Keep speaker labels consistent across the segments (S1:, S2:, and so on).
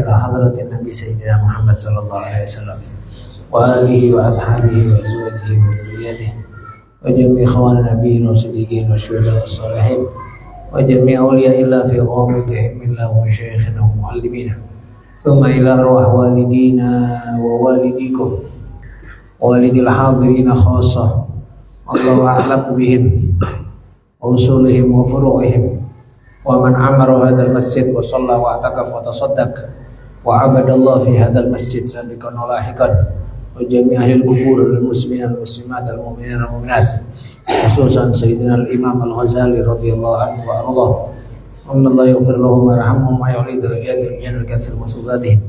S1: إلى حضرة النبي سيدنا محمد صلى الله عليه وسلم وآله وأصحابه وأزواجه وذريته وجميع إخوان النبيين والصديقين والشهداء والصالحين وجميع أولياء الله في غامض علم الله ومشايخنا ومعلمينا ثم إلى أرواح والدينا ووالديكم والد الحاضرين خاصة الله أعلم بهم وأصولهم وفروعهم ومن عمر هذا المسجد وصلى واعتكف وتصدق وعبد الله في هذا المسجد سابقا ولاحقا وجميع أهل القبور المسلمين المسلمات المؤمنين المؤمنات خصوصا سيدنا الإمام الغزالي رضي الله عنه وأرضاه أن الله يغفر لهم ويرحمهم ويعلي درجاتهم من كثير مسؤولاتهم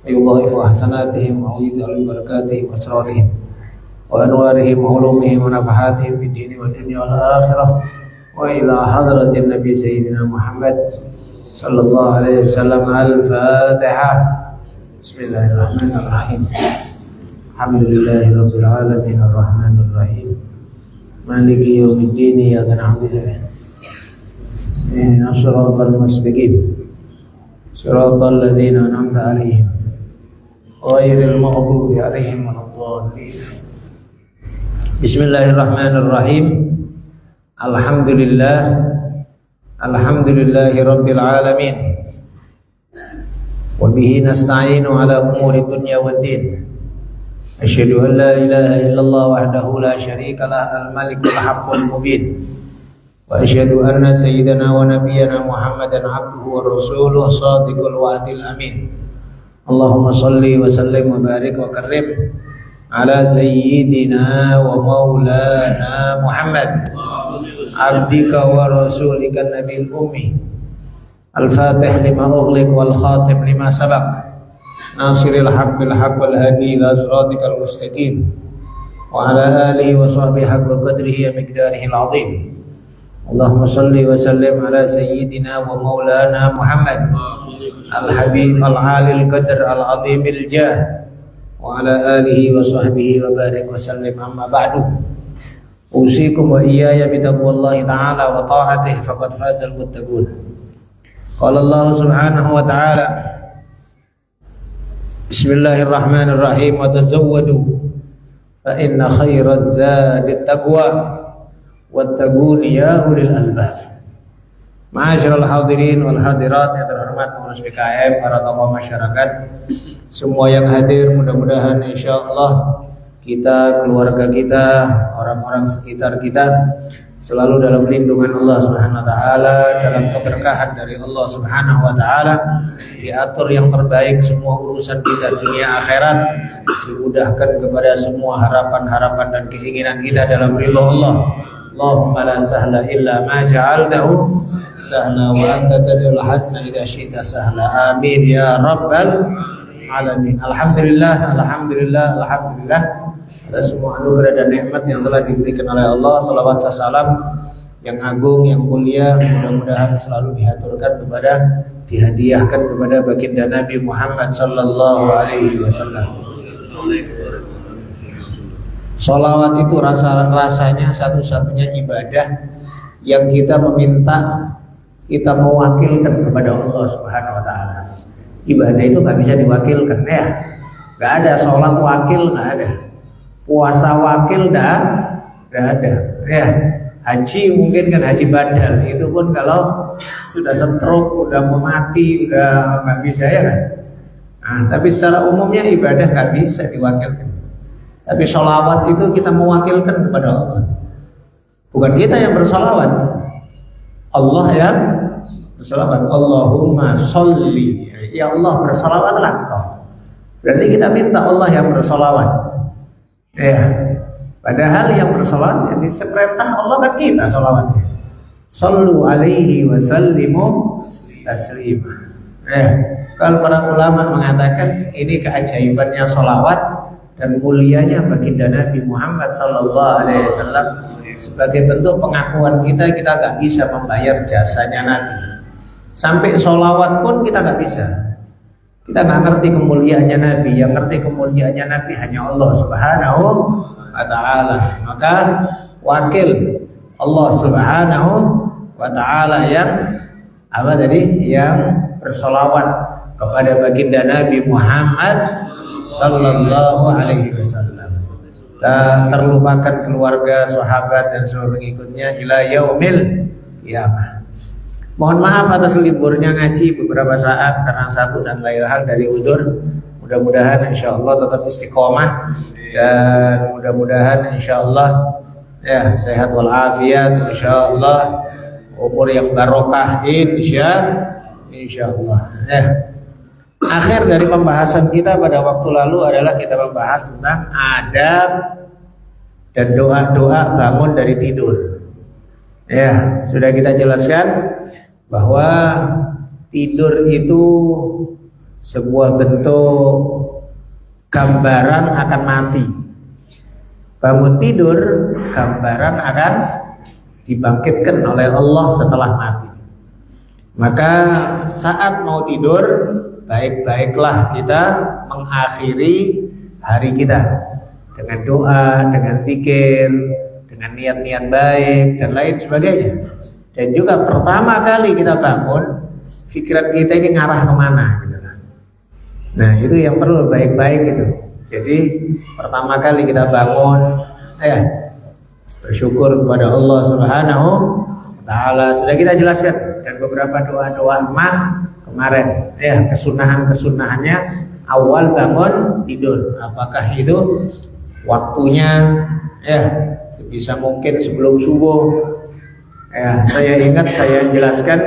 S1: ويضاعف حسناتهم ويزيد من بركاتهم وأسرارهم وأنوارهم وعلومهم ونفحاتهم في الدين والدنيا والآخرة وإلى حضرة النبي سيدنا محمد صلى الله عليه وسلم. الفاتحة. بسم الله الرحمن الرحيم. الحمد لله رب العالمين الرحمن الرحيم مالك يوم الدين إياك نعبد اهدنا الصراط المستقيم صراط الذين أنعمت عليهم غير المغضوب عليهم ولا الضالين. بسم الله الرحمن الرحيم. Alhamdulillah, alhamdulillahi rabbil alamin. Wa bihi nasta'inu ala umuri dunya waddin. Asyhadu an la ilaha illallah wahdahu la syarika lah al-malikul haqqul mubin. Wa asyhadu anna sayyidana wa nabiyyana Muhammadan abduhu wa rasuluhu shadiqul wa'dil amin. Allahumma salli wa sallim wa barik wa karrim ala sayyidina wa maulana Muhammad abdika wa rasulika nabil ummi al-fatih lima ughliq wal khatim lima sabaq nasiril haq bil haq wal hadi ila siratikal mustaqim wa ala alihi wa sahbihi haqqa qadrihi wa miqdarihi al-azim. Allahumma salli wa sallim ala sayyidina wa maulana Muhammad al-habib al-alil qadr al-azimil jah wa ala alihi wa sahbihi wa barik wa sallim. Amma ba'du. Usikum wa iyaya bitaqwallahi ta'ala wa ta'atihi faqad fazal muttaqun. Qala Allah subhanahu wa ta'ala Bismillahirrahmanirrahim wa tazawwadu fa inna khairaz zadit taqwa wattaqun ya ulil albab. Ma'asyiral hadirin wal hadirat yang terhormat pengurus PKM, para tokoh masyarakat, semua yang hadir, mudah-mudahan insyaallah kita, keluarga kita, orang-orang sekitar kita selalu dalam lindungan Allah Subhanahu wa taala, dalam keberkahan dari Allah Subhanahu wa taala, diatur yang terbaik semua urusan kita dunia akhirat, dimudahkan kepada semua harapan-harapan dan keinginan kita dalam ridha Allah. Allahumma la sahla illa ma ja'altahu sahla wa anta taj'al hasna idza syi'ta sahla. Amin ya rabbal alamin. Alhamdulillah, alhamdulillah, alhamdulillah atas semua anugerah dan nikmat yang telah diberikan oleh Allah. Salawat salam yang agung, yang mulia, mudah-mudahan selalu dihadiahkan kepada baginda Nabi Muhammad sallallahu alaihi wasallam. Sholawat itu rasanya satu-satunya ibadah yang kita meminta, kita mewakilkan kepada Allah Subhanahu wa taala. Ibadah itu gak bisa diwakilkan ya. Gak ada sholat wakil, gak ada. Puasa wakil gak ada ya. Haji mungkin kan haji badal, itu pun kalau sudah stroke, udah mau mati, udah gak bisa ya kan. Nah, tapi secara umumnya ibadah gak bisa diwakilkan. Tapi sholawat itu kita mewakilkan kepada Allah. Bukan kita yang bersolawat, Allah yang bersolawat. Allahumma sholli, ya Allah bersolawatlah Engkau. Berarti kita minta Allah yang bersolawat. Ya, padahal yang bersolawat yang diseperintah Allah kan kita solawatnya. Sallu alaihi wa sallimu taslima. Kalau para ulama mengatakan ini keajaibannya solawat dan mulianya baginda Nabi Muhammad sallallahu alaihi wasallam, sebagai bentuk pengakuan kita gak bisa membayar jasanya Nabi. Sampai sholawat pun kita gak bisa. Kita gak ngerti kemuliaannya Nabi. Yang ngerti kemuliaannya Nabi hanya Allah Subhanahu wa ta'ala. Maka wakil Allah Subhanahu wa ta'ala yang apa tadi? Yang bersolawat kepada baginda Nabi Muhammad sallallahu alaihi wasallam. Terlupakan keluarga, sahabat dan seluruh pengikutnya ila yaumil qiyamah. Mohon maaf atas liburnya ngaji beberapa saat karena satu dan lain hal dari udzur. Mudah-mudahan insyaallah tetap istiqomah dan mudah-mudahan insyaallah ya sehat walafiat, insyaallah umur yang barokah insyaallah. Ya. Akhir dari pembahasan kita pada waktu lalu adalah kita membahas tentang adab dan doa-doa bangun dari tidur. Ya, sudah kita jelaskan bahwa tidur itu sebuah bentuk gambaran akan mati. Bangun tidur gambaran akan dibangkitkan oleh Allah setelah mati. Maka saat mau tidur, baik-baiklah kita mengakhiri hari kita dengan doa, dengan zikir, dengan niat-niat baik dan lain sebagainya. Dan juga pertama kali kita bangun, pikiran kita ini ngarah kemana gitu. Nah itu yang perlu baik-baik itu. Jadi pertama kali kita bangun, bersyukur kepada Allah Subhanahu wa Ta'ala. Sudah kita jelaskan dan beberapa doa-doa kemarin, kesunahan-kesunahannya awal bangun tidur. Apakah itu waktunya sebisa mungkin sebelum subuh. Saya ingat saya jelaskan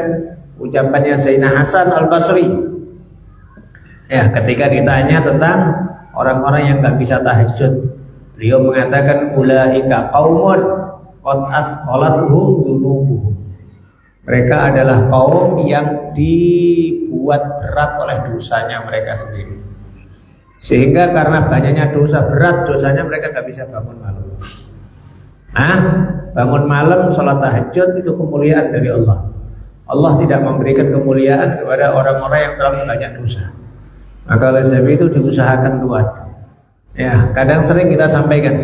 S1: ucapannya Sayyidina Hasan Al-Basri. Ketika ditanya tentang orang-orang yang nggak bisa tahajud, beliau mengatakan ulaika qaumun qad asqalatuhum dzunubuhum. Mereka adalah kaum yang dibuat berat oleh dosanya mereka sendiri. Sehingga karena banyaknya dosa berat, dosanya mereka nggak bisa bangun malam. Bangun malam, sholat tahajud itu kemuliaan dari Allah. Allah tidak memberikan kemuliaan kepada orang-orang yang terlalu banyak dosa. Maka oleh sebab itu diusahakan Tuhan. Kadang sering kita sampaikan.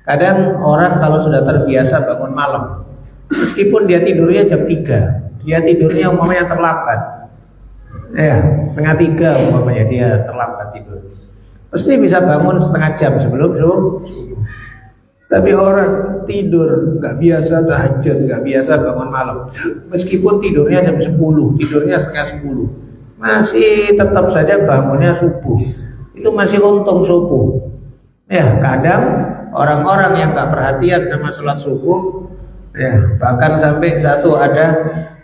S1: Kadang orang kalau sudah terbiasa bangun malam, meskipun dia tidurnya jam 3, dia tidurnya umpamanya terlambat. 2:30 umpamanya dia terlambat tidur. Pasti bisa bangun setengah jam sebelum subuh. Tapi orang tidur nggak biasa tahajud, nggak biasa bangun malam. Meskipun tidurnya jam 10, tidurnya setengah 10, masih tetap saja bangunnya subuh. Itu masih untung subuh. Kadang orang-orang yang nggak perhatian sama sholat subuh, bahkan sampai ada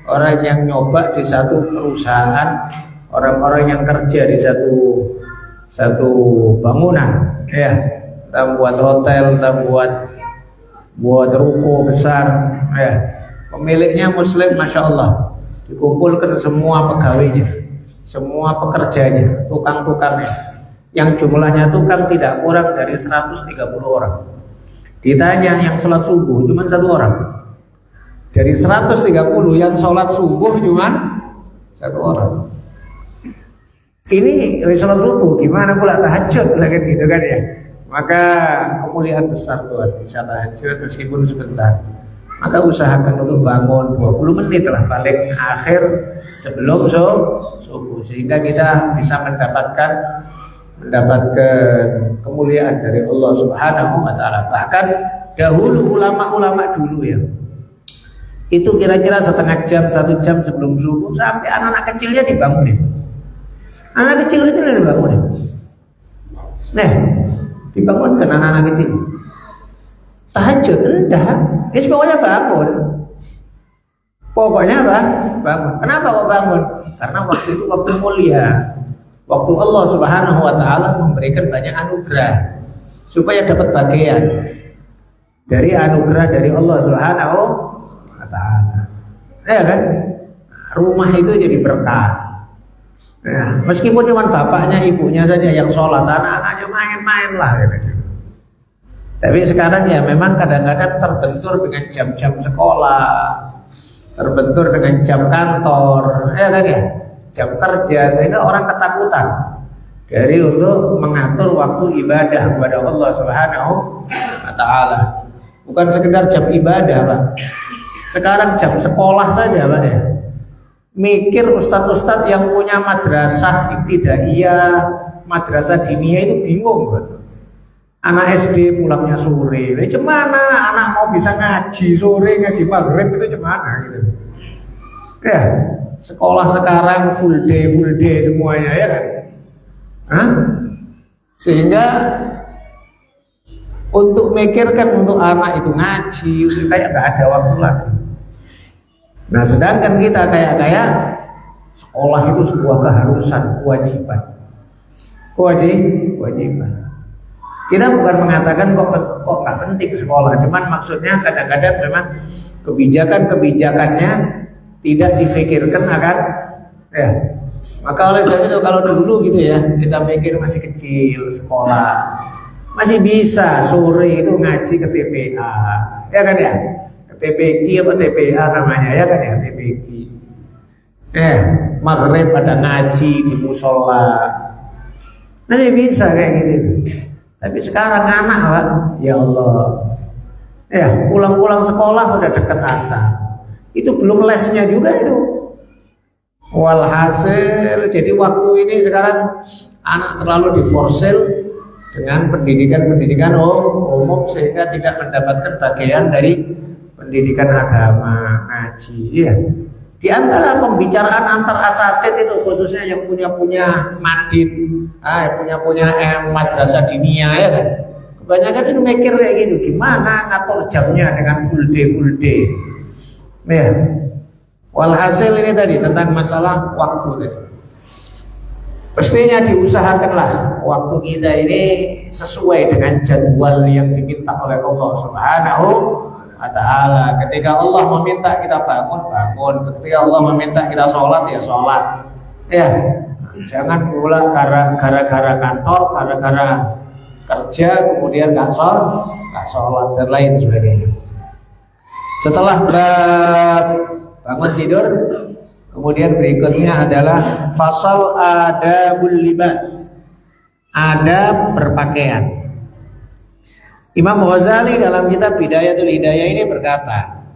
S1: orang yang nyoba di satu perusahaan, orang-orang yang kerja di satu bangunan, entah buat hotel, entah buat ruko besar, pemiliknya muslim, masya Allah, dikumpulkan semua pegawainya, semua pekerjanya, tukang-tukangnya, yang jumlahnya tukang tidak kurang dari 130 orang. Ditanya yang sholat subuh cuma 1 orang. Dari 130 yang sholat subuh cuma 1 orang. Ini sholat subuh, gimana pula tahajud lagi gitu kan ya. Maka kemuliaan besar Tuhan bisa tahajud meskipun sebentar. Maka usahakan untuk bangun 20 menit lah paling akhir sebelum subuh, sehingga kita bisa mendapatkan kemuliaan dari Allah Subhanahu wa Ta'ala. Bahkan dahulu ulama-ulama dulu itu kira-kira setengah jam, 1 jam sebelum subuh, sampai anak-anak kecilnya dibangunin. Anak kecil-kecilnya dibangunin. Dibangunkan anak-anak kecil. Tahajud enggak, pokoknya bangun. Pokoknya apa? Bangun. Kenapa kok bangun? Karena waktu itu waktu mulia. Waktu Allah Subhanahu wa Ta'ala memberikan banyak anugerah supaya dapat bagian dari anugerah dari Allah Subhanahu wa Ta'ala. Kan? Rumah itu jadi berkah. Meskipun cuma bapaknya, ibunya saja yang sholat, anak-anaknya main-main lah. Tapi sekarang memang kadang-kadang terbentur dengan jam-jam sekolah, terbentur dengan jam kantor, jam kerja, sehingga orang ketakutan dari untuk mengatur waktu ibadah kepada Allah Subhanahu wa Ta'ala. Bukan sekedar jam ibadah, Pak. Sekarang jam sekolah saja, Pak mikir ustadz-ustadz yang punya madrasah ibtidaiyah, madrasah diniyah itu bingung betul. Anak SD pulangnya sore, gimana anak mau bisa ngaji sore, ngaji maghrib itu gimana gitu. Ya, sekolah sekarang full day semuanya ya kan. Hah? Sehingga untuk mikirkan untuk anak itu ngaji, kayak nggak ada waktu lagi. Nah, sedangkan kita kayak sekolah itu sebuah keharusan, kewajiban. Kita bukan mengatakan kok nggak penting sekolah, cuman maksudnya kadang-kadang memang kebijakannya tidak difikirkan akan ya. Maka oleh sebab itu kalau dulu gitu ya, kita mikir masih kecil sekolah masih bisa sore itu ngaji ke TPA, ya kan ya, ke TPQ apa TPA namanya ya kan ya, TPQ. Maghrib pada ngaji di musola, masih bisa kayak gitu. Tapi sekarang anak Pak, ya Allah, ya pulang sekolah udah deket asar, itu belum lesnya juga itu. Walhasil, jadi waktu ini sekarang anak terlalu diforsel dengan pendidikan umum sehingga tidak mendapatkan bagian dari pendidikan agama, ngaji. Ya. Di antara pembicaraan antar asatid itu khususnya yang punya madin, punya madrasah diniyah ya kan. Kebanyakan itu mikir kayak gitu, gimana ngatur jamnya dengan full day. Ya. Walhasil ini tadi tentang masalah waktu tadi. Pastinya diusahakanlah waktu kita ini sesuai dengan jadwal yang diminta oleh Allah Subhanahu wa Ta'ala. Ketika Allah meminta kita bangun. Ketika Allah meminta kita sholat, ya sholat. Ya, jangan pula gara-gara kantor, gara-gara kerja, kemudian nggak sholat dan lain sebagainya. Setelah bangun tidur, kemudian berikutnya adalah fasal adabul libas, adab berpakaian. Imam Ghazali dalam kitab Bidayatul Hidayah ini berkata,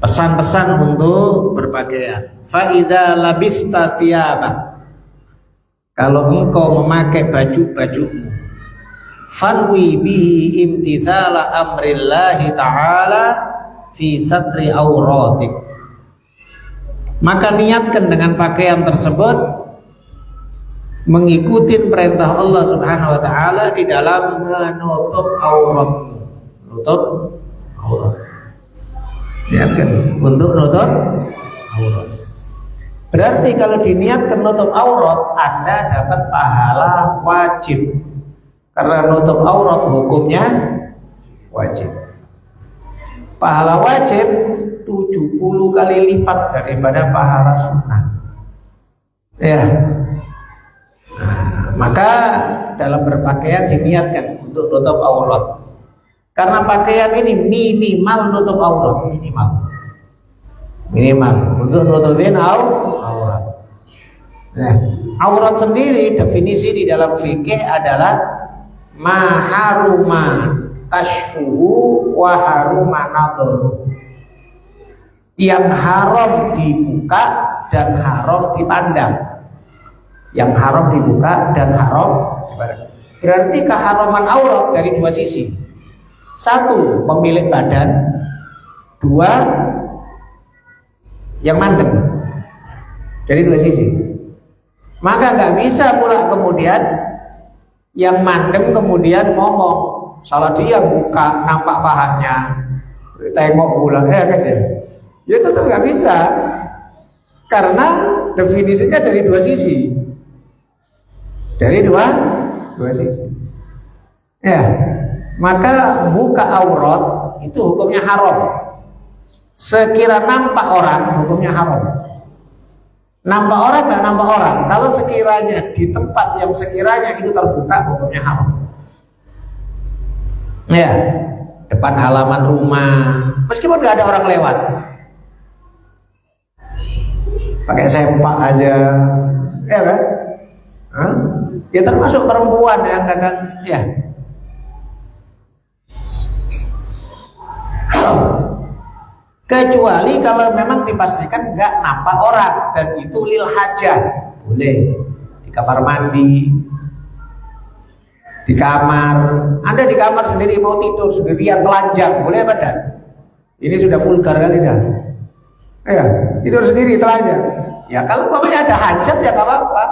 S1: pesan-pesan untuk berpakaian. Fa idza labista thiyabak, kalau engkau memakai baju-bajumu, fanwi bihi imtithala amrillahi ta'ala fi satri auratik, maka niatkan dengan pakaian tersebut mengikuti perintah Allah Subhanahu wa Ta'ala di dalam menutup auratmu. Menutup aurat. Niatkan untuk menutup aurat. Berarti kalau diniatkan menutup aurat, Anda dapat pahala wajib. Karena menutup aurat hukumnya wajib. Pahala wajib 70 kali lipat daripada pahala sunnah. Ya. Nah, maka dalam berpakaian diniatkan untuk nutup aurat. Karena pakaian ini minimal nutup aurat, minimal untuk nutupin aurat. Nah, aurat sendiri definisi di dalam fikih adalah maharuma kashfuhu wa haruma nadharu, yang haram dibuka dan haram dipandang. Yang haram dibuka dan haram dipandang. Berarti keharaman aurat dari dua sisi. Satu, pemilik badan. Dua, yang mandeng. Dari dua sisi. Maka nggak bisa pula kemudian yang mandeng kemudian ngomong, salah dia buka nampak pahanya, tengok pulang kan ya. Ya tetap nggak bisa, karena definisinya dari dua sisi, dari dua sisi. Ya, maka buka aurat itu hukumnya haram. Sekira nampak orang hukumnya haram. Nampak orang nggak nampak orang. Kalau sekiranya di tempat yang sekiranya itu terbuka hukumnya haram. Ya, depan halaman rumah, meskipun nggak ada orang lewat, pakai sempak aja, ya kan? Ya termasuk perempuan yang kadang, ya. Kecuali kalau memang dipastikan nggak nampak orang dan itu lil hajah, boleh di kamar mandi, di kamar. Anda di kamar sendiri mau tidur sendirian telanjang, boleh apa enggak? Ini sudah vulgar kali dah. Ya, tidur sendiri telanjang. Ya kalau ada hajat ya nggak apa-apa.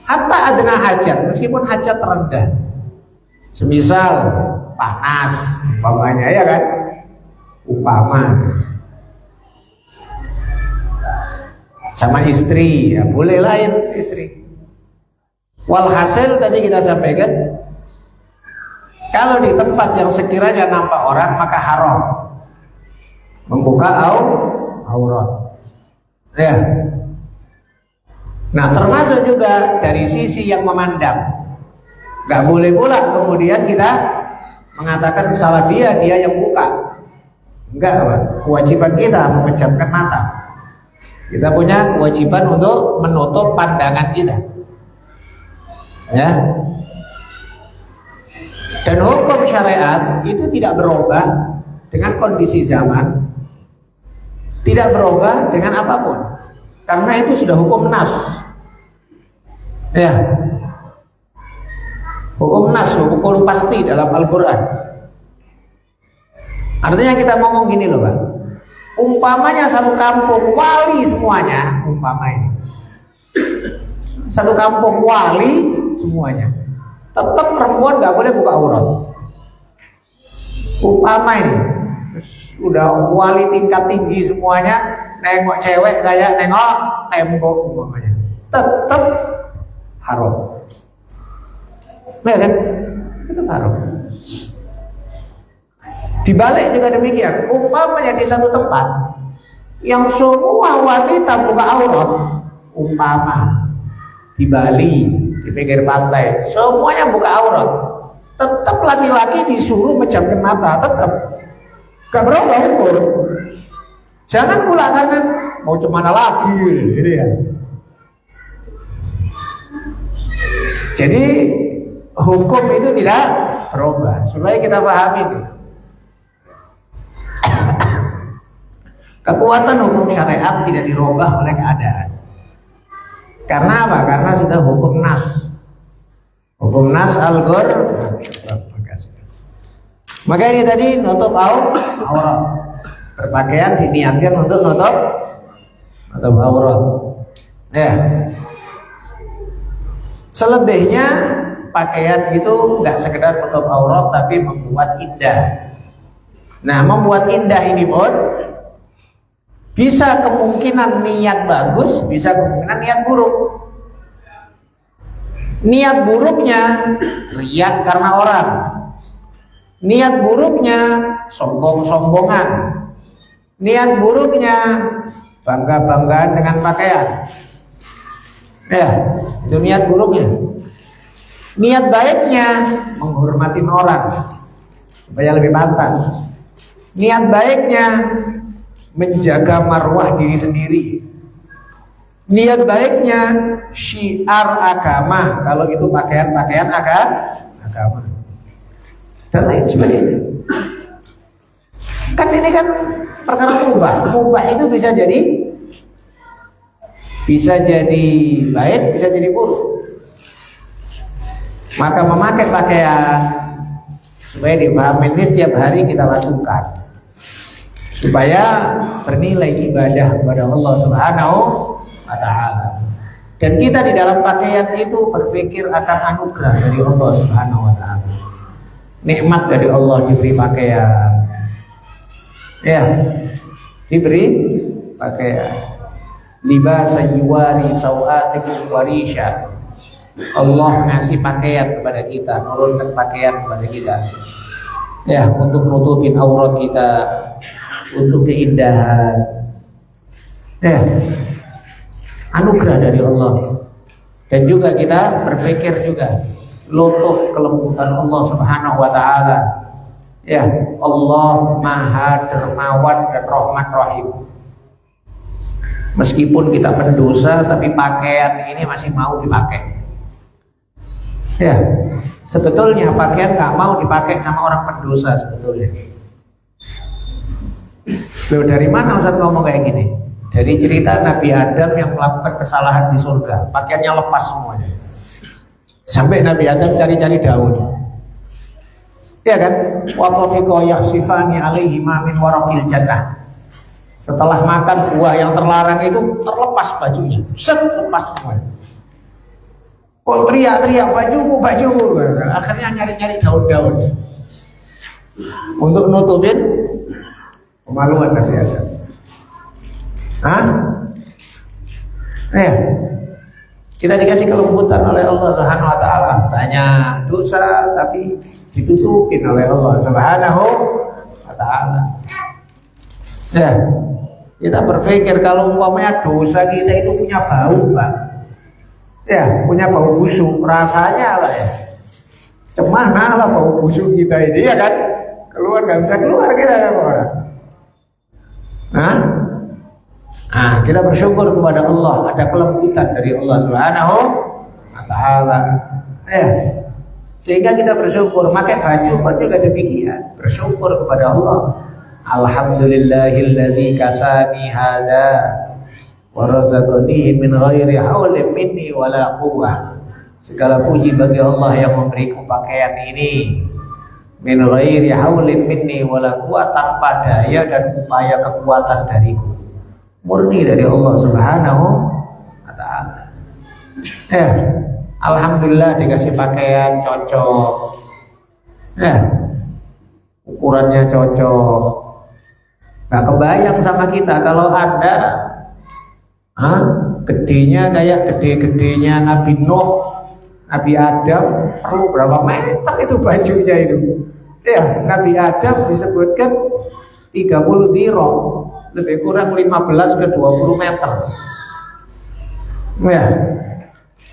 S1: Hatta adna hajat, meskipun hajat rendah. Semisal panas, umpamanya ya kan? Umpama sama istri, ya boleh lain istri. Walhasil tadi kita sampaikan, kalau di tempat yang sekiranya nampak orang maka haram membuka aurat. Ya. Nah termasuk juga dari sisi yang memandang. Gak boleh pula kemudian kita mengatakan salah dia yang buka. Enggak, Pak. Kewajiban kita memejamkan mata. Kita punya kewajiban untuk menutup pandangan kita. Ya. Dan hukum syariat itu tidak berubah dengan kondisi zaman, tidak berubah dengan apapun. Karena itu sudah hukum nas. Ya. Hukum nas, hukum pasti dalam Al-Quran. Artinya kita ngomong gini loh Pak, umpamanya satu kampung wali semuanya, umpama ini satu kampung wali semuanya, tetap perempuan gak boleh buka aurat. Umpama ini udah wali tingkat tinggi semuanya, nengok cewek kayak nengok tembok umpamanya, tetap haram. Ya kan? Itu haram. Dibalik juga demikian. Umpamanya di satu tempat yang semua wanita buka aurat, umpama di Bali, di pinggir pantai, semuanya buka aurat, tetap laki-laki disuruh menjamkan mata, tetap gak berubah hukum. Jangan pula karena mau cemana lagi, gitu ya. Jadi hukum itu tidak berubah, supaya kita pahami itu. Kekuatan hukum syariat tidak dirubah oleh keadaan. Karena apa? Karena sudah hukum nas. Hukum nas al-ghur. Maka ini tadi nutup aurat. Berpakaian diniatkan untuk nutup aurat. Ya. Selebihnya pakaian itu nggak sekedar menutup aurat tapi membuat indah. Nah, membuat indah ini pun bisa kemungkinan niat bagus, bisa kemungkinan niat buruk. Niat buruknya riak karena orang. Niat buruknya sombong-sombongan. Niat buruknya bangga-banggaan dengan pakaian. Ya, itu niat buruknya. Niat baiknya menghormati orang supaya lebih pantas. Niat baiknya menjaga marwah diri sendiri. Niat baiknya syiar agama, kalau itu pakaian-pakaian agama dan lain sebagainya. Kan ini kan perkara mubah. Mubah itu bisa jadi baik, bisa jadi buruk. Maka memakai pakaian supaya dipahami ini setiap hari kita lakukan, supaya bernilai ibadah kepada Allah Subhanahu wa Ta'ala. Dan kita di dalam pakaian itu berpikir akan anugerah dari Allah Subhanahu wa Ta'ala. Nikmat dari Allah diberi pakaian. Ya, diberi pakaian. Libasa yuwari sawatikum warisha. Allah ngasih pakaian kepada kita, nurunkan pakaian kepada kita. Ya, untuk nutupin aurat kita, untuk keindahan. Ya, anugerah dari Allah. Dan juga kita berpikir juga lutuf kelembutan Allah Subhanahu wa Ta'ala. Ya, Allah Maha Dermawan dan Rahman Rahim. Meskipun kita pendosa, tapi pakaian ini masih mau dipakai. Ya, sebetulnya pakaian nggak mau dipakai sama orang pendosa sebetulnya. Loh, dari mana Ustaz ngomong kayak gini? Dari cerita Nabi Adam yang melakukan kesalahan di surga, pakaiannya lepas semuanya. Sampai Nabi Adam cari-cari daun. Ya kan? Wa tafiqa yakhsifani alaihi ma min waraqil jannah. Setelah makan buah yang terlarang itu terlepas bajunya. Set, lepas semuanya. Kok teriak-teriak bajuku. Akhirnya nyari-nyari daun-daun untuk nutupin kemaluan Nabi Adam. Hah? Kita dikasih kelembutan oleh Allah Subhanahu wa taala. Tanya dosa tapi ditutupin oleh Allah Subhanahu wa taala. Ya. Kita berpikir kalau umpamanya dosa kita itu punya bau, Pak. Ya, punya bau busuk, rasanya lah ya. Cemana lah bau busuk kita ini, ya kan? Keluar nggak bisa keluar kita kan orang. Nah, kita bersyukur kepada Allah, ada kelembutan dari Allah Subhanahu wa taala. Sehingga kita bersyukur, pakai baju pun juga demikian. Bersyukur kepada Allah. Alhamdulillahilladzi kasani hadza wa razaqani min ghairi haulin minni wala quwwah. Segala puji bagi Allah yang memberiku pakaian ini min ghairi haulin minni wala quwwah, tanpa daya dan upaya kekuatan dariku. Murni dari Allah Subhanahu wa taala. Alhamdulillah dikasih pakaian cocok. Ukurannya cocok. Nah, kebayang sama kita kalau ada gedenya kayak gede-gedenya Nabi Nuh, Nabi Adam, perlu berapa meter itu bajunya itu? Ya, Nabi Adam disebutkan 30 dirham, lebih kurang 15 ke 20 meter. Ya,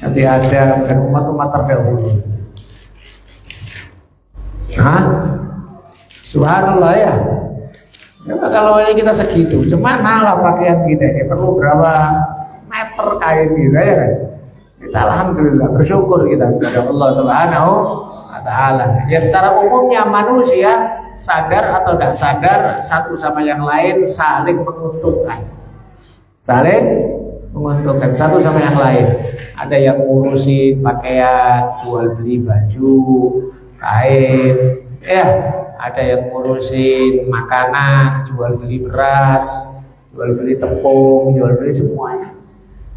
S1: Nabi Adam dan umat-umat terdahulu. Subhanallah ya. Kalau kita segitu, cuma lah pakaian kita ini perlu berapa meter kain kita ya kan? Kita alhamdulillah bersyukur kita kepada Allah Subhanahu wa taala. Ya secara umumnya manusia sadar atau tidak sadar satu sama yang lain saling menguntungkan. Saling menguntungkan satu sama yang lain. Ada yang ngurusin pakaian, jual beli baju, kain, ada yang ngurusin makanan, jual beli beras, jual beli tepung, jual beli semuanya.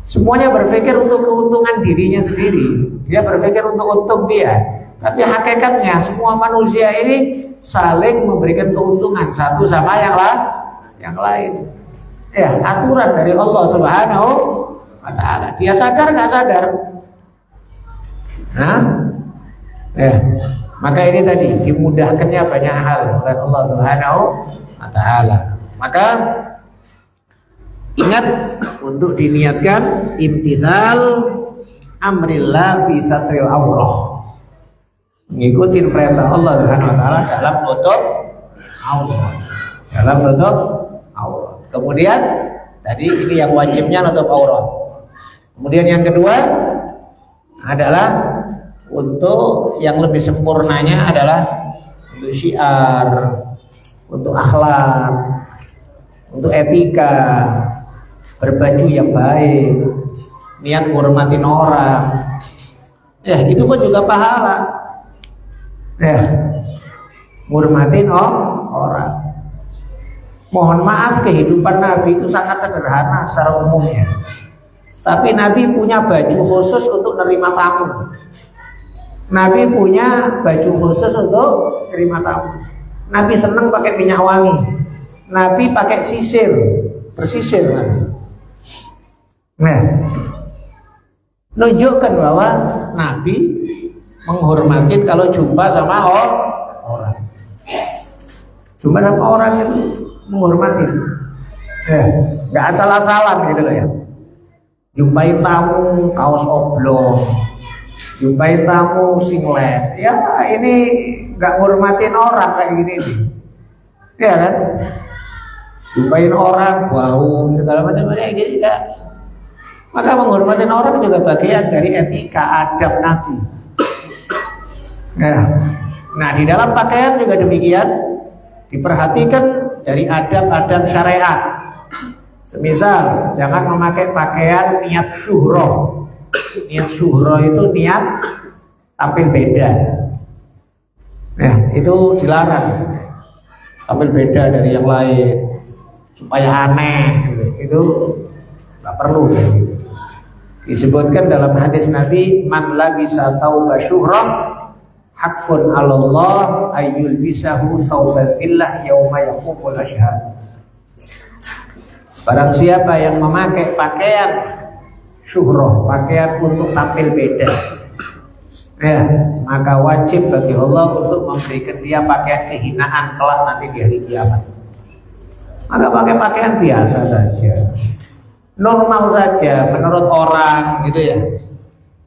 S1: Semuanya berpikir untuk keuntungan dirinya sendiri. Dia berpikir untuk untung dia. Tapi hakikatnya semua manusia ini saling memberikan keuntungan satu sama yang lain. Aturan dari Allah Subhanahu wa taala. Dia sadar nggak sadar? Maka ini tadi dimudahkannya banyak hal oleh Allah Subhanahu wa taala. Maka ingat untuk diniatkan imtithal amrillah fi satril aurah. Mengikuti perintah Allah Subhanahu wa taala dalam nutup aurat. Dalam nutup aurat. Kemudian tadi ini yang wajibnya nutup aurat. Kemudian yang kedua adalah untuk yang lebih sempurnanya adalah untuk syiar, untuk akhlak, untuk etika, berbaju yang baik, niat menghormatin orang. Itu pun juga pahala. Menghormatin orang. Mohon maaf, kehidupan Nabi itu sangat sederhana secara umumnya. Tapi Nabi punya baju khusus untuk menerima tamu. Nabi punya baju khusus untuk terima tamu. Nabi senang pakai minyak wangi. Nabi pakai sisir, bersisir. Nunjukkan bahwa Nabi menghormati kalau jumpa sama orang. Jumpa sama orang itu menghormati. Nggak asal-asalan gitu loh ya. Jumpai tamu kaos oblong, jumpai tamu singlet, ini nggak ngormatin orang kayak gini nih, ya kan? Jumpain orang bau segala macam kayak gini ya. Maka menghormatin orang juga bagian dari etika adab Nabi. Nah, di dalam pakaian juga demikian, diperhatikan dari adab-adab syariat. Semisal jangan memakai pakaian niat syuhroh. Niat syuhroh itu niat tampil beda. Nah, itu dilarang. Tampil beda dari yang lain supaya aneh. Itu nggak perlu. Disebutkan dalam hadis Nabi, man labisa thawba syuhrah haqqun 'alallah ayyul bisahu thawbal billah yauma yaqumul ashhad. Barang siapa yang memakai pakaian syuhrah, pakaian untuk tampil beda, ya, maka wajib bagi Allah untuk memberikan dia pakaian kehinaan kelak nanti di hari kiamat. Maka pakai pakaian biasa saja, normal saja menurut orang gitu ya.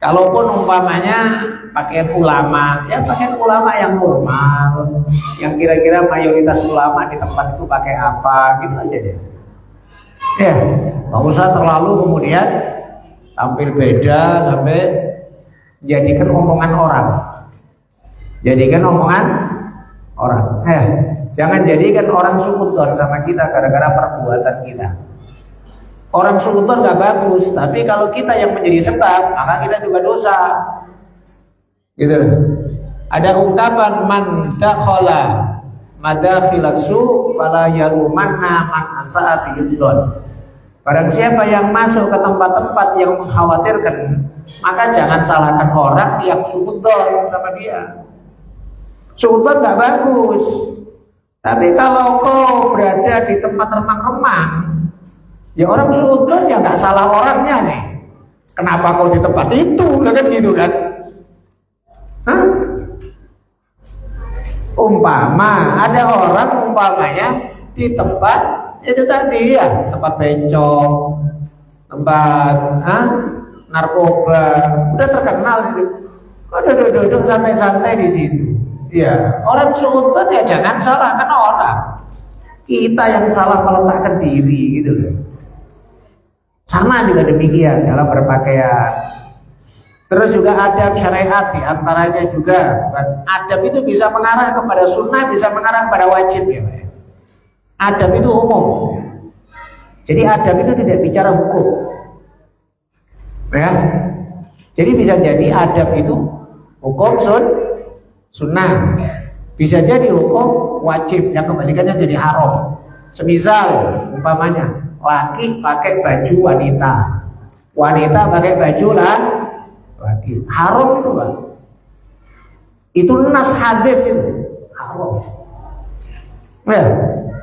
S1: Kalaupun umpamanya pakaian ulama, ya pakaian ulama yang normal, yang kira-kira mayoritas ulama di tempat itu pakai apa, gitu aja deh. Ya, nggak usah terlalu kemudian tampil beda sampai jadikan omongan orang. Jadikan omongan orang. Jangan jadikan orang suudzon sama kita gara-gara perbuatan kita. Orang suudzon nggak bagus, tapi kalau kita yang menjadi sebab, maka kita juga dosa. Gitu. Ada ungkapan man dakhala madakhilas su fala yalumanna man asa'a bihiddon. Barang siapa yang masuk ke tempat-tempat yang mengkhawatirkan, maka jangan salahkan orang yang suudzon sama dia. Suudzon nggak bagus. Tapi kalau kau berada di tempat remang-remang, ya orang suudzon ya nggak salah orangnya sih. Kenapa kau di tempat itu? Kan gitu kan? Hah? Umpama ada orang umpamanya di tempat itu tadi ya, tempat bencong, tempat narkoba, udah terkenal situ. Udah duduk santai-santai di situ. Ya, orang suudzon ya jangan salahkan orang. Kita yang salah meletakkan diri gitu loh. Sama juga demikian dalam berpakaian. Terus juga adab syariat di antaranya juga. Adab itu bisa mengarah kepada sunnah, bisa mengarah kepada wajib ya Pak. Adab itu umum. Jadi adab itu tidak bicara hukum. Ya. Jadi bisa jadi adab itu hukum sunnah. Bisa jadi hukum wajib yang kebalikannya jadi haram. Semisal umpamanya laki pakai baju wanita, wanita pakai baju laki, haram itu Pak. Itu nas hadis itu haram. Ya,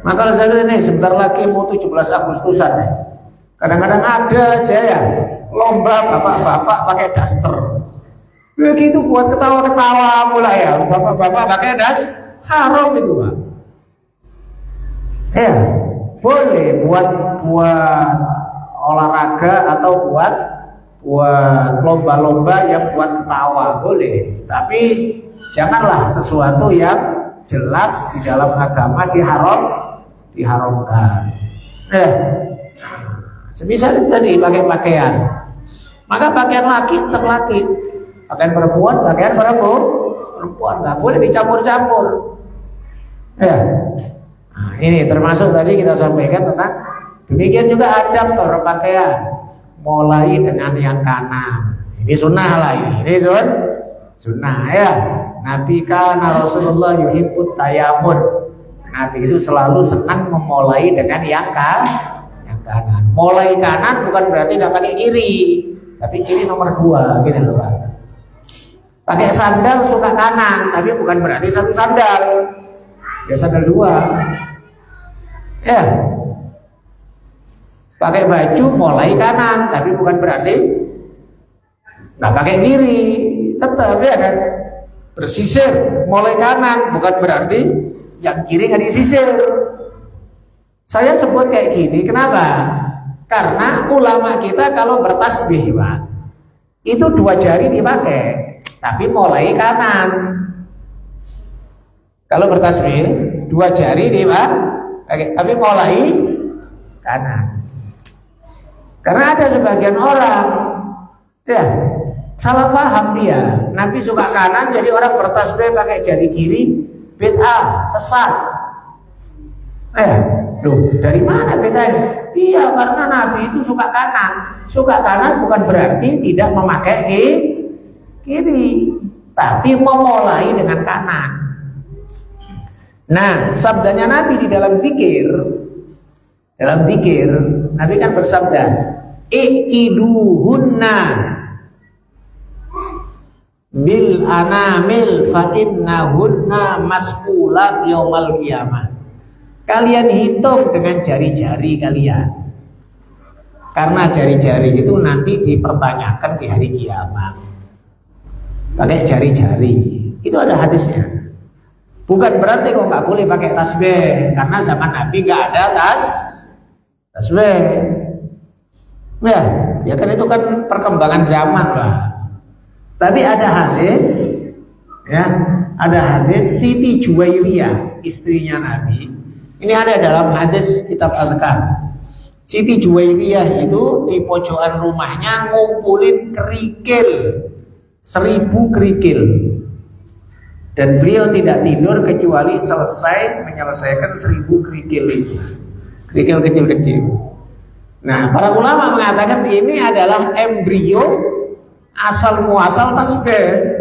S1: maka saya ini sebentar lagi mau 17 Agustusan ya. Kadang-kadang ada aja ya lomba bapak-bapak pakai daster. Begitu buat ketawa-ketawa mulai ya, bapak-bapak pakai das, haram itu Pak. Ya, boleh buat olahraga atau buat lomba-lomba yang buat ketawa boleh, tapi janganlah sesuatu yang jelas di dalam agama diharamkan. Semisal tadi pakai pakaian, maka pakaian laki tetap laki, pakaian perempuan perempuan, nggak boleh dicampur-campur. Nah, ini termasuk tadi kita sampaikan tentang demikian juga adab berpakaian, mulai dengan yang kanan. Ini sunnah lah ini sunnah ya. Nabi kana Rasulullah yuhibbut tayammud. Nabi itu selalu senang memulai dengan yang kanan. Mulai kanan bukan berarti nggak pakai kiri, tapi kiri nomor 2 gitu loh Pak. Pakai sandal suka kanan, tapi bukan berarti satu sandal. Ya sandal 2. Ya. Pakai baju mulai kanan, tapi bukan berarti nggak pakai kiri, tetap ya kan. Bersisir mulai kanan bukan berarti yang kiri nggak disisir. Saya sebut kayak gini, kenapa? Karena ulama kita kalau bertasbih Pak, itu 2 jari dipakai, tapi mulai kanan. Kalau bertasbih 2 jari dipakai, tapi mulai kanan. Karena ada sebagian orang ya salah paham dia. Nabi suka kanan, jadi orang bertasbih pakai jari kiri, bid'ah, sesat. Loh, dari mana bedanya? Iya, karena Nabi itu suka kanan. Suka kanan bukan berarti tidak memakai kiri, tapi memulai dengan kanan. Nah, sabdanya Nabi di dalam zikir, Nabi kan bersabda, ikiduhunna bil anamil fa innahunna mas'ulat yaumal qiyamah. Kalian hitung dengan jari-jari kalian, karena jari-jari itu nanti dipertanyakan di hari kiamat. Pakai jari-jari, itu ada hadisnya. Bukan berarti kok nggak boleh pakai tasbih, karena zaman Nabi nggak ada tasbih. Ya kan itu kan perkembangan zaman lah. Tapi ada hadis, ada hadis Siti Juwairiyah, istrinya Nabi. Ini ada dalam hadis kitab Al-Adhkar. Siti Juwairiyah itu di pojokan rumahnya ngumpulin kerikil 1000 kerikil, dan beliau tidak tidur kecuali selesai menyelesaikan 1000 kerikil itu, kerikil kecil-kecil. Nah, para ulama mengatakan ini adalah embrio asal muasal tasbih.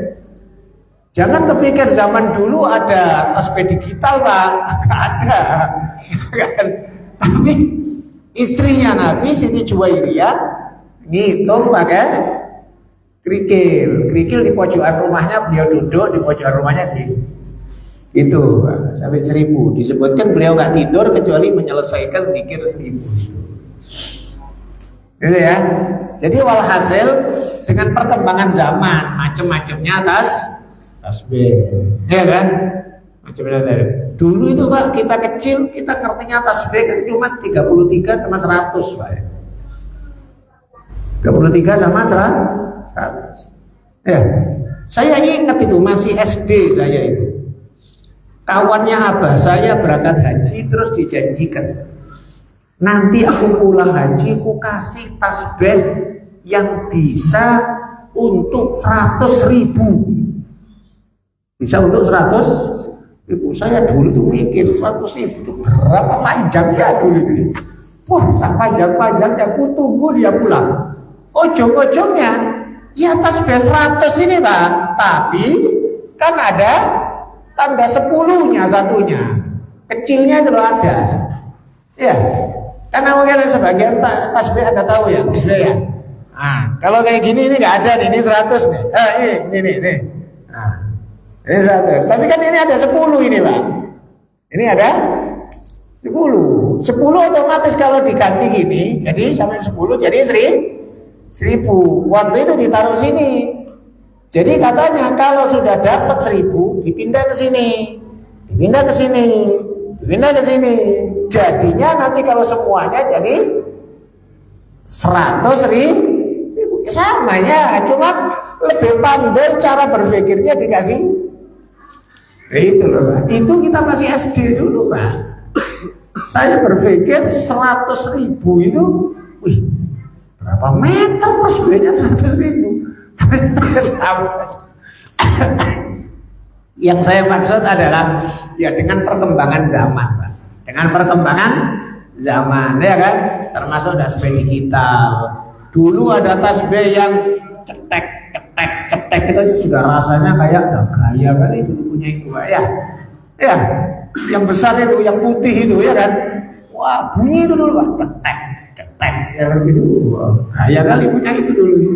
S1: Jangan kepikir zaman dulu ada tasbih digital, Pak. Nggak ada. Tapi istrinya Nabi Siti Juwairiyah ngitung pakai kerikil. Kerikil di pojokan rumahnya, beliau duduk di pojokan rumahnya itu sampai 1000. Disebutkan beliau nggak tidur kecuali menyelesaikan zikir 1000. Gitu ya. Jadi walhasil dengan perkembangan zaman macam-macamnya tasbih, ya kan? Macam-macam. Dulu itu Pak, kita kecil, kita ngertinya tasbih kan cuma 33 sama 100 Pak. 33 sama 100. Ya, saya ingat itu masih SD saya itu. Kawannya abah saya berangkat haji terus dijanjikan, nanti aku pulang haji, aku kasih tasbih yang bisa untuk 100.000. Bisa untuk 100.000. Saya dulu tuh mikir 100.000 itu berapa panjangnya dulu ini. Wah, panjang-panjangnya aku tunggu dia pulang. Ujung-ujungnya ya tasbih 100 ini Pak, tapi kan ada tanda 10-nya satunya. Kecilnya itu ada. Ya. Karena mungkin sebagian tasbih Anda tahu ya, tasbih ya. Nah, kalau kayak gini ini nggak ada nih, ini 100 nih. Ini. Nah, ini 100. Tapi kan ini ada 10 ini Pak. Ini ada 10. 10 otomatis kalau diganti gini, jadi sampai 10 jadi 1000. Waktu itu ditaruh sini. Jadi katanya kalau sudah dapat 1000 dipindah ke sini. Dipindah ke sini. Dipindah ke sini. Jadinya nanti kalau semuanya jadi 100.000. Sama ya, cuma lebih pandai cara berpikirnya dikasih. Itu loh Pak. Itu kita masih SD dulu Pak. Saya berpikir 100.000 itu, wih, berapa meter tasbihnya 100.000? Yang saya maksud adalah ya dengan perkembangan zaman Pak. Dengan perkembangan zaman ya kan, termasuk tasbih digital. Dulu ada tasbih yang cetek itu sudah rasanya kayak gaya kali dulu punya itu Pak ya. Ya, yang besar itu, yang putih itu ya kan. Wah, bunyi itu dulu Pak, cetek ya kan gitu. Wah, gaya kali punya itu dulu.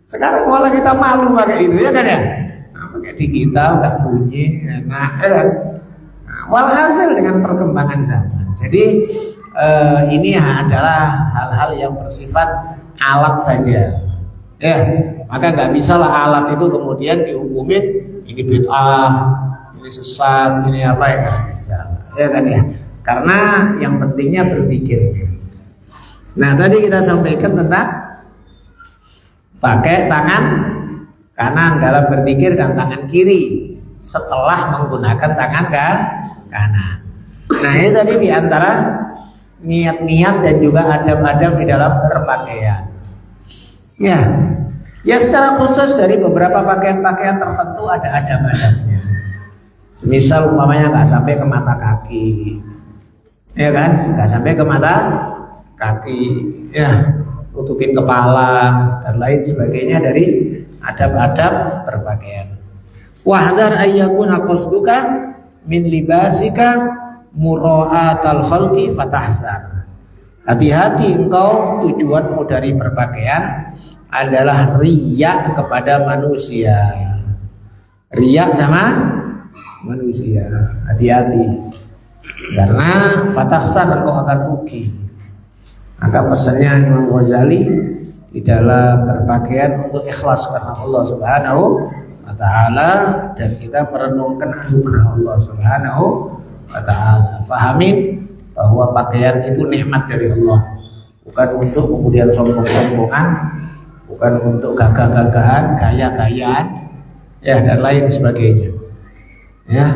S1: Sekarang malah kita malu pakai itu ya kan ya. Nah, pakai digital nggak bunyi, nah ya kan. Nah, walhasil dengan perkembangan zaman. Jadi ini adalah hal-hal yang bersifat alat saja. Ya, maka nggak bisa lah alat itu kemudian dihukumin ini bid'ah, ini sesat, ini apa ya, nggak bisa. Ya kan ya. Karena yang pentingnya berpikir. Nah, tadi kita sampaikan tentang pakai tangan kanan dalam berpikir dan tangan kiri setelah menggunakan tangan kanan. Nah, ini tadi diantara niat-niat dan juga adab-adab di dalam berpakaian. Ya secara khusus dari beberapa pakaian-pakaian tertentu ada adab-adabnya. Misal umpamanya nggak sampai ke mata kaki, ya kan? Nggak sampai ke mata kaki, ya, tutupin kepala dan lain sebagainya dari adab-adab berpakaian. Wahdar ayyakuna qasduka min libasika mura'atal khalqi fatahzar. Hati-hati engkau tujuanmu dari berpakaian adalah riya kepada manusia. Riya sama manusia. Hati-hati. Karena fatahzar engkau akan rugi. Maka pesannya Imam Ghazali di dalam berpakaian untuk ikhlas karena Allah Subhanahu wa ta'ala, dan kita merenungkan anugerah Allah Subhanahu wa ta'ala. Fahamin bahwa pakaian itu nikmat dari Allah, bukan untuk kemudian sombong-sombongan, bukan untuk gagah-gagahan, gaya-gayaan, ya, dan lain sebagainya. Ya,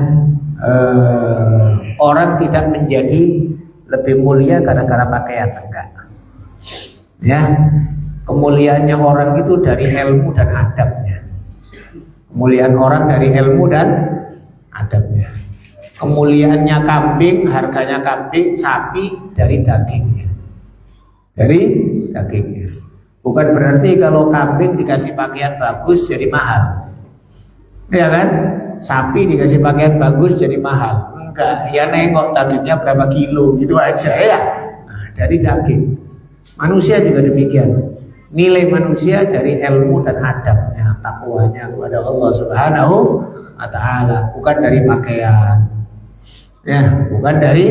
S1: orang tidak menjadi lebih mulia gara-gara pakaian, enggak. Ya, kemuliaannya orang itu dari ilmu dan adabnya. Kemuliaan orang dari ilmu dan adabnya. Kemuliaannya kambing, harganya kambing, sapi dari dagingnya. Dari dagingnya. Bukan berarti kalau kambing dikasih pakaian bagus jadi mahal. Ya kan? Sapi dikasih pakaian bagus jadi mahal. Enggak, ya nengok dagingnya berapa kilo gitu aja ya. Nah, dari daging. Manusia juga demikian. Nilai manusia dari ilmu dan adabnya, takwanya kepada Allah Subhanahu wa ta'ala, bukan dari pakaian. Ya, bukan dari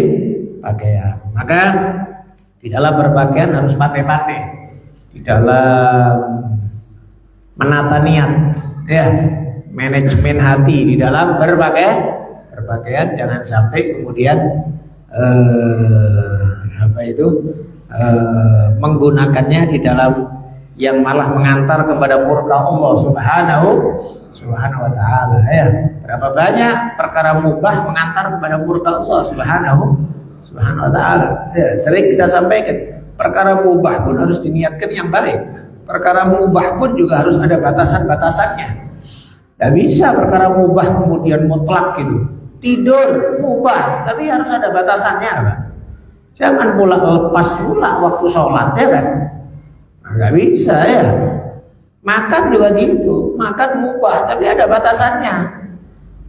S1: pakaian. Maka di dalam berpakaian harus pandai-pandai. Di dalam menata niat, ya, manajemen hati di dalam berpakaian jangan sampai kemudian menggunakannya di dalam yang malah mengantar kepada murka Allah Subhanahu wa ta'ala. Ya, berapa banyak perkara mubah mengantar kepada murka Allah Subhanahu wa ta'ala. Ya, sering kita sampaikan, perkara mubah pun harus diniatkan yang baik. Perkara mubah pun juga harus ada batasan-batasannya. Tidak bisa perkara mubah kemudian mutlak gitu. Tidur mubah, tapi harus ada batasannya, Pak. Jangan pula lepas pula waktu sholat, ya kan? Nggak bisa, ya. Makan juga gitu, makan mubah, tapi ada batasannya.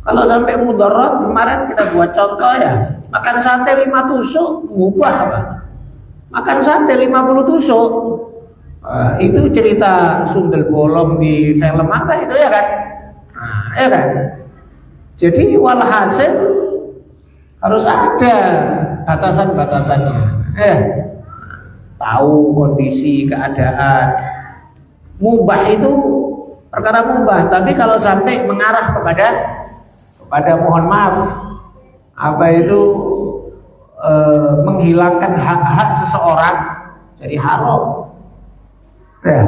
S1: Kalau sampai mudarat, kemarin kita buat contoh ya, makan sate 5 tusuk mubah, Pak. Makan sate 50 tusuk, itu cerita sundel bolong di film apa itu, ya kan? Nah, ya kan? Jadi walhasil harus ada batasan-batasannya. Tahu kondisi keadaan. Mubah itu perkara mubah, tapi kalau sampai mengarah kepada mohon maaf, menghilangkan hak-hak seseorang, jadi haram. Ya.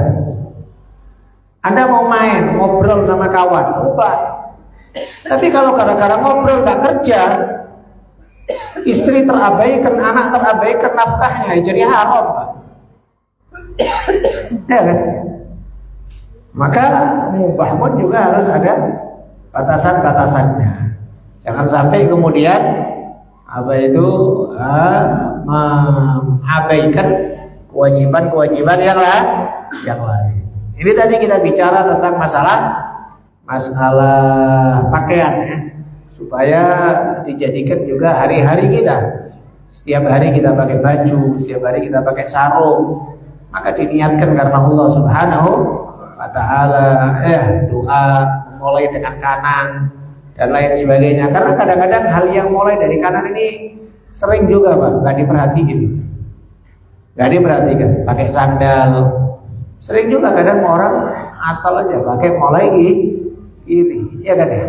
S1: Anda mau main, ngobrol sama kawan, mubah. Tapi kalau gara-gara ngobrol nggak kerja, istri terabaikan, anak terabaikan nafkahnya, jadi haram, Pak. Ya kan? Maka mubah pun juga harus ada batasan-batasannya. Jangan sampai kemudian mengabaikan kewajiban-kewajiban yang lain. Ini tadi kita bicara tentang masalah pakaian, ya, supaya dijadikan juga hari-hari kita. Setiap hari kita pakai baju, setiap hari kita pakai sarung, maka diniatkan karena Allah Subhanahu wa ta'ala. Doa mulai dengan kanan dan lain sebagainya. Karena kadang-kadang hal yang mulai dari kanan ini sering juga, Pak, nggak diperhatikan. Pakai sandal. Sering juga kadang orang asal aja pakai mulai kiri, ya kan ya?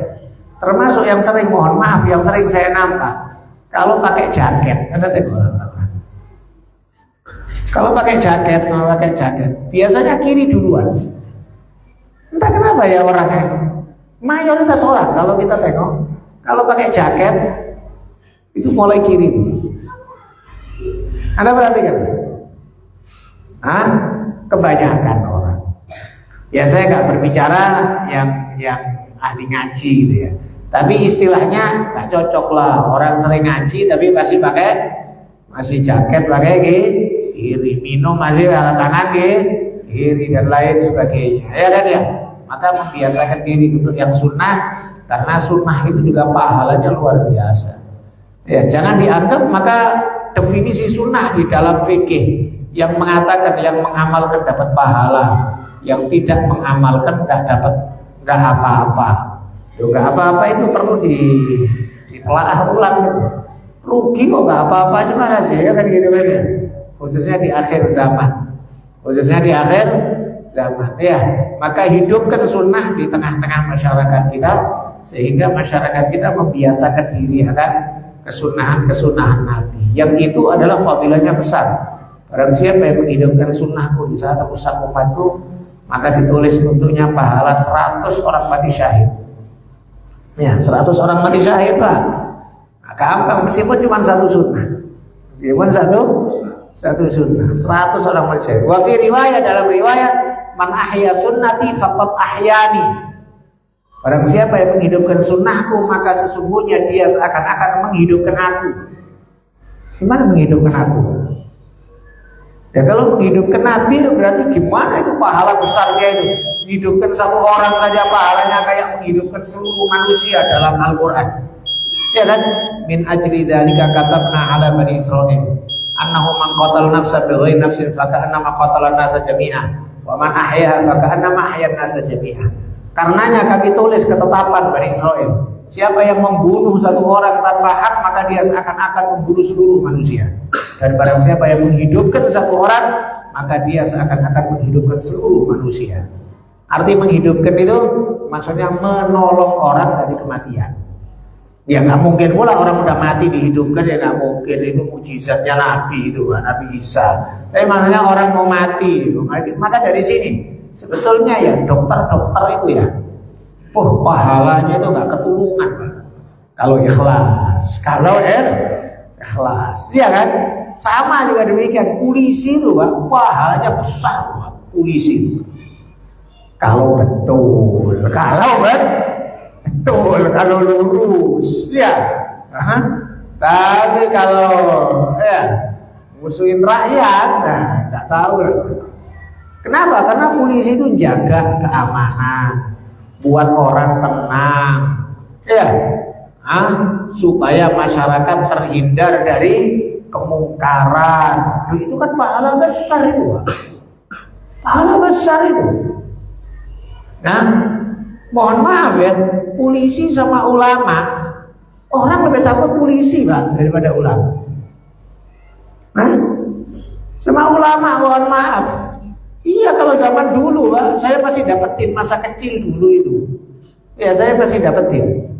S1: Termasuk yang sering, mohon maaf, yang sering saya nampak kalau pakai jaket, Anda tengok kalau pakai jaket, biasanya kiri duluan. Entah kenapa ya orangnya. Mayoritas orang kalau kita tengok, kalau pakai jaket itu mulai kiri dulu. Anda perhatikan? Kebanyakan orang. Ya, saya nggak berbicara yang ahli ngaji gitu ya. Tapi istilahnya nggak cocok lah, orang sering ngaji tapi pasti pakai masih jaket pakai kiri, minum masih tangan kiri dan lain sebagainya, ya kan ya. Maka membiasakan diri untuk yang sunnah, karena sunnah itu juga pahalanya luar biasa. Ya, jangan dianggap maka definisi sunnah di dalam fikih yang mengatakan yang mengamalkan dapat pahala, yang tidak mengamalkan nggak apa-apa. Nggak apa-apa itu perlu ditelaah ulang gitu. Rugi kok nggak apa-apa gimana sih ya kan gitu kan ya. Khususnya di akhir zaman. Ya, maka hidupkan sunnah di tengah-tengah masyarakat kita sehingga masyarakat kita membiasakan diri akan kesunahan Nabi. Yang itu adalah fadilahnya besar. Barang siapa yang menghidupkan sunnahku di saat aku sanggup umatku, maka ditulis untuknya pahala 100 orang mati syahid. Ya, 100 orang mati syahid lah. Nah, gampang meskipun cuma satu sunnah. Satu sunnah, 100 orang mati syahid. Wa fi riwayat, dalam riwayat, man ahya sunnati faqad ahyani. Barang siapa yang menghidupkan sunnahku, maka sesungguhnya dia seakan-akan menghidupkan aku. Gimana menghidupkan aku? Ya kalau menghidupkan Nabi berarti gimana itu pahala besarnya itu? Menghidupkan satu orang saja pahalanya kayak menghidupkan seluruh manusia dalam Al-Quran. Ya kan? Min ajli dzalika katabna ala bani Israil annahu man qatala nafsan bighairi nafsin faka'annama qatala an-nasa jami'an wa man ahyaha faka'annama ahya an-nasa jami'an. Karenanya kami tulis ketetapan Bani Israil, siapa yang membunuh satu orang tanpa hak maka dia seakan-akan membunuh seluruh manusia. Dan barang siapa yang menghidupkan satu orang maka dia seakan-akan menghidupkan seluruh manusia. Arti menghidupkan itu maksudnya menolong orang dari kematian. Ya nggak mungkin pula orang udah mati dihidupkan, ya nggak mungkin, itu mujizatnya Nabi itu kan, Nabi Isa. Tapi maksudnya orang mau mati gitu. Maka dari sini sebetulnya ya dokter-dokter itu ya, pahalanya itu nggak ketulungan kalau ikhlas. Ya kan? Sama juga demikian polisi itu Pak, pahalanya besar Pak, polisi itu. Kalau lurus, ya. Tapi kalau ya musuhin rakyat, nah nggak tahu lah. Kenapa? Karena polisi itu jaga keamanan, buat orang tenang, ya, supaya masyarakat terhindar dari kemungkaran. Itu kan pahala besar itu, Pak. Pahala besar itu. Nah, mohon maaf ya, polisi sama ulama, orang lebih takut polisi Pak daripada ulama. Sama ulama, mohon maaf. Iya, kalau zaman dulu Pak, saya masih dapetin masa kecil dulu itu. Ya, saya masih dapetin.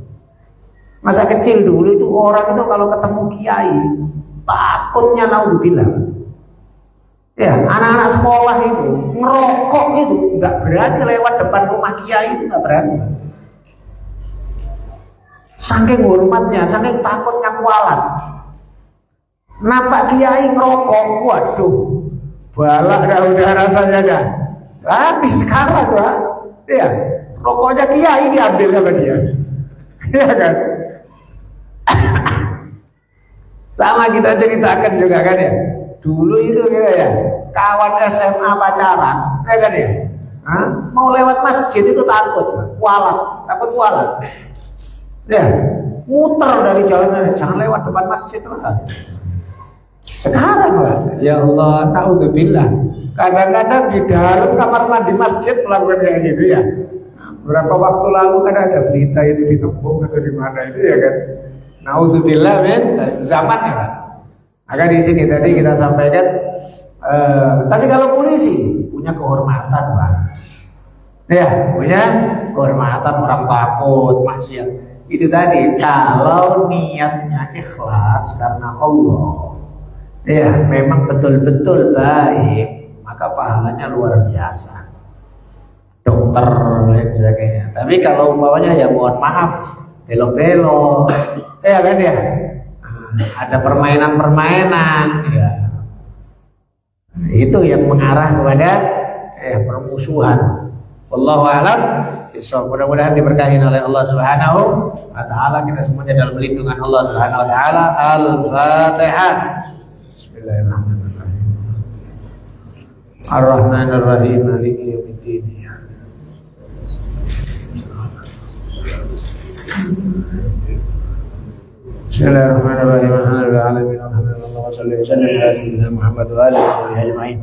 S1: Masa kecil dulu itu orang itu kalau ketemu kiai takutnya naudzubillah. Ya, anak-anak sekolah itu ngerokok itu nggak berani lewat depan rumah kiai, itu nggak berani. Saking hormatnya, saking takutnya kualat. Nampak kiai ngerokok, waduh, balak dah udah rasanya dah. Habis sekarang Pak, ya, rokoknya kiai diambil sama dia, ya kan? Sama kita ceritakan juga kan ya. Dulu itu gitu ya, kawan SMA pacaran, ya kan ya? Mau lewat masjid itu takut, takut kualat. Ya, muter dari jalan, jangan lewat depan masjid lah. Sekarang lah, ya Allah, naudzubillah. Kadang-kadang di dalam kamar mandi masjid melakukan kayak gitu ya. Berapa waktu lalu kan ada berita itu di Tembung atau di mana itu ya kan. Naudzubillah men, zamannya Pak. Maka di sini tadi kita sampaikan, tapi kalau polisi punya kehormatan Pak. Ya, punya kehormatan, orang takut maksiat. Itu tadi kalau niatnya ikhlas karena Allah, ya memang betul-betul baik, maka pahalanya luar biasa. Dokter dan sebagainya. Tapi kalau umpamanya ya mohon maaf, belok-belok, ya kan ya, ada permainan-permainan, ya itu yang mengarah kepada permusuhan. Wallahu a'lam. Mudah-mudahan diberkahi oleh Allah Subhanahu wa taala, kita semuanya dalam lindungan Allah Subhanahu wa taala. Al-Fatihah. Bismillahirrahmanirrahim. Ar-Rahmanir-Rahim, Maliki Yaumiddin. Bismillahirrahmanirrahim. Alhamdulillahirabbil alamin. Allahumma shalli wa sallim ala sayyidina Muhammad wa alihi washabihi ajma'in.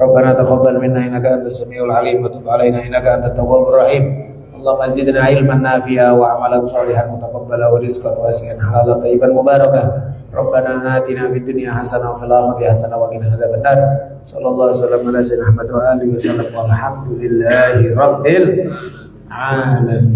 S1: Rabbana taqabbal minna innaka antas samiul alim wa tub alaina innaka antat tawwabur rahim. Allahumma zidna ilman nafi'a wa amalan shalihan mutaqabbala wa rizqan wasi'an halalan thayyiban mubarakan. Rabbana atina fid dunya hasanah wa fil akhirati hasanah wa qina adzabannar. Sallallahu alaihi wasallam ala sayyidina Muhammad wa alihi wasallam. Walhamdulillahi rabbil alamin.